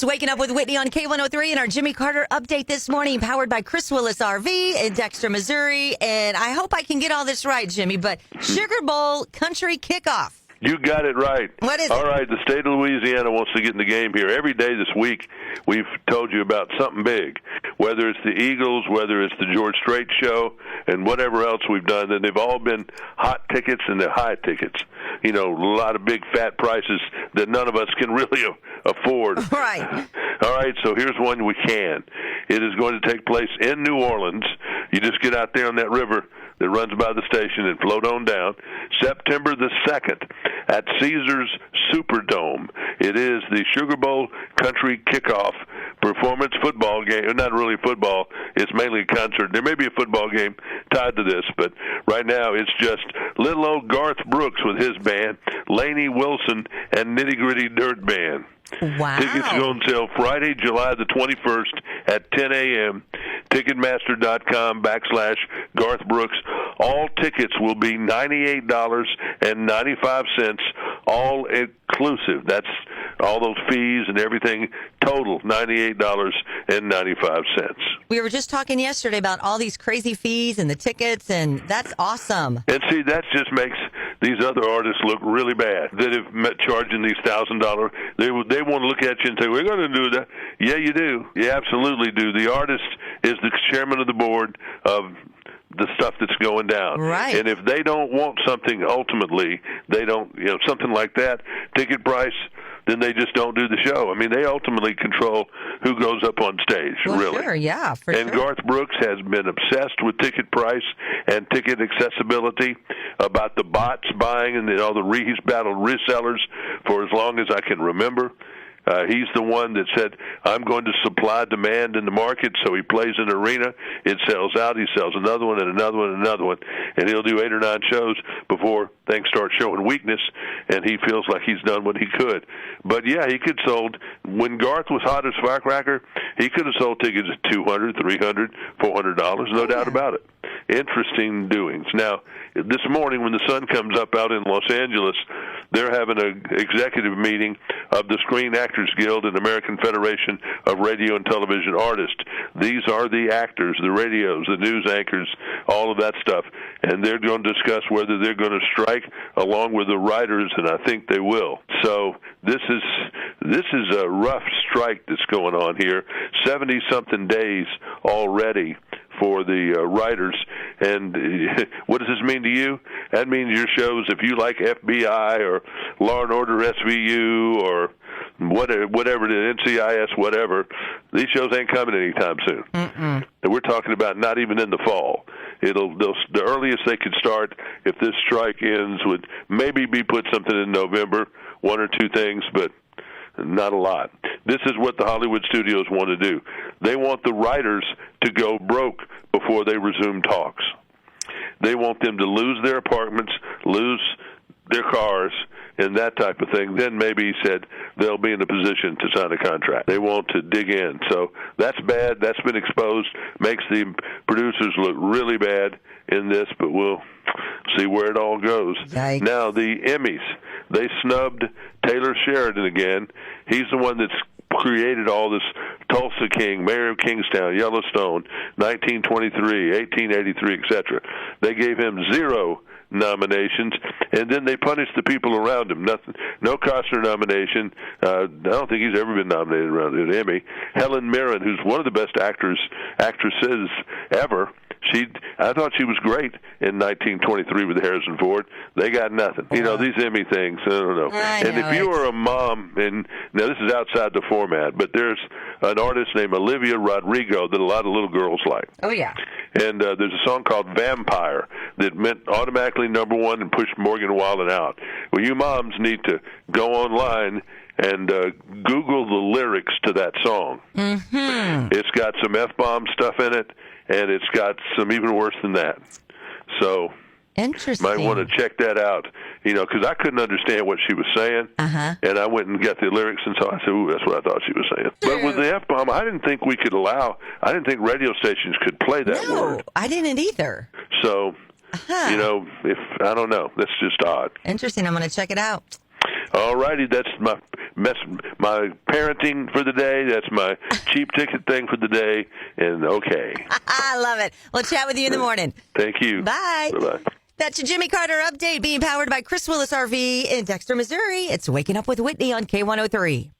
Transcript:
It's Waking Up with Whitney on K103 and our Jimmy Carter update this morning, powered by Chris Willis RV in Dexter, Missouri. And I hope I can get all this right, Jimmy, but Sugar Bowl Country Kickoff. You got it right. What is All it? right, the state of Louisiana wants to get in the game here. Every day this week, we've told you about something big, whether it's the Eagles, whether it's the George Strait show, and whatever else we've done. And they've all been hot tickets and they're high tickets. You know, a lot of big fat prices that none of us can really afford. Right. All right, so here's one we can. It is going to take place in New Orleans. You just get out there on that river that runs by the station and float on down. September the 2nd at Caesars Superdome. It is the Sugar Bowl Country Kickoff performance football game. Not really football. It's mainly a concert. There may be a football game tied to this, but right now it's just little old Garth Brooks with his band, Lainey Wilson, and Nitty Gritty Dirt Band. Wow. Tickets go on sale Friday, July the 21st at 10 a.m. Ticketmaster.com/Garth Brooks. All tickets will be $98.95, all inclusive. That's all those fees and everything, total $98.95. We were just talking yesterday about all these crazy fees and the tickets, and that's awesome. And see, that just makes these other artists look really bad that have met charging these $1,000. They want to look at you and say, we're going to do that. Yeah, you do. You absolutely do. The artist is the chairman of the board of the stuff that's going down. Right. And if they don't want something ultimately, they don't, something like that, ticket price, then they just don't do the show. I mean, they ultimately control who goes up on stage, Well, really. sure, yeah, for And sure. Garth Brooks has been obsessed with ticket price and ticket accessibility, about the bots buying and all he's battled resellers for as long as I can remember. He's the one that said, I'm going to supply demand in the market, so he plays an arena. It sells out. He sells another one and another one and another one, and he'll do 8 or 9 shows before things start showing weakness, and he feels like he's done what he could. But, yeah, he could sold, when Garth was hot as firecracker, he could have sold tickets at $200, $300, $400, no doubt about it. Interesting doings. Now, this morning when the sun comes up out in Los Angeles, they're having an executive meeting of the Screen Actors Guild and American Federation of Radio and Television Artists. These are the actors, the radios, the news anchors, all of that stuff. And they're going to discuss whether they're going to strike along with the writers, and I think they will. So this is a rough strike that's going on here. 70-something days already for the writers. And what does this mean to you? That means your shows, if you like FBI or Law and Order SVU or whatever it is, NCIS, whatever, these shows ain't coming anytime soon. And we're talking about not even in the fall. The earliest they could start, if this strike ends, would maybe be put something in November, 1 or 2 things, but not a lot. This is what the Hollywood studios want to do. They want the writers to go broke before they resume talks. They want them to lose their apartments, lose their cars, and that type of thing. Then maybe, he said, they'll be in a position to sign a contract. They want to dig in. So that's bad. That's been exposed. Makes the producers look really bad in this, but we'll see where it all goes. Yikes. Now, the Emmys, they snubbed Taylor Sheridan again. He's the one that's created all this Tulsa King, Mayor of Kingstown, Yellowstone, 1923, 1883, etc. They gave him 0 nominations, and then they punished the people around him. Nothing, no Costner nomination. I don't think he's ever been nominated around an Emmy. Helen Mirren, who's one of the best actresses ever. I thought she was great in 1923 with Harrison Ford. They got nothing. These Emmy things, I don't know. And if you are a mom, and now this is outside the format, but there's an artist named Olivia Rodrigo that a lot of little girls like. Oh, yeah. And there's a song called Vampire that meant automatically #1 and pushed Morgan Wallen out. Well, you moms need to go online and Google the lyrics to that song. Mm-hmm. It's got some F-bomb stuff in it, and it's got some even worse than that. So Interesting. might want to check that out, because I couldn't understand what she was saying. And I went and got the lyrics, and so I said, ooh, that's what I thought she was saying. But with the F-bomb, I didn't think I didn't think radio stations could play that word. No, I didn't either. So, I don't know. That's just odd. Interesting. I'm going to check it out. All righty, that's my parenting for the day. That's my cheap ticket thing for the day. And okay. I love it. We'll chat with you in the morning. Thank you. Bye. Bye-bye. That's your Jimmy Carter update being powered by Chris Willis RV in Dexter, Missouri. It's Waking Up with Whitney on K103.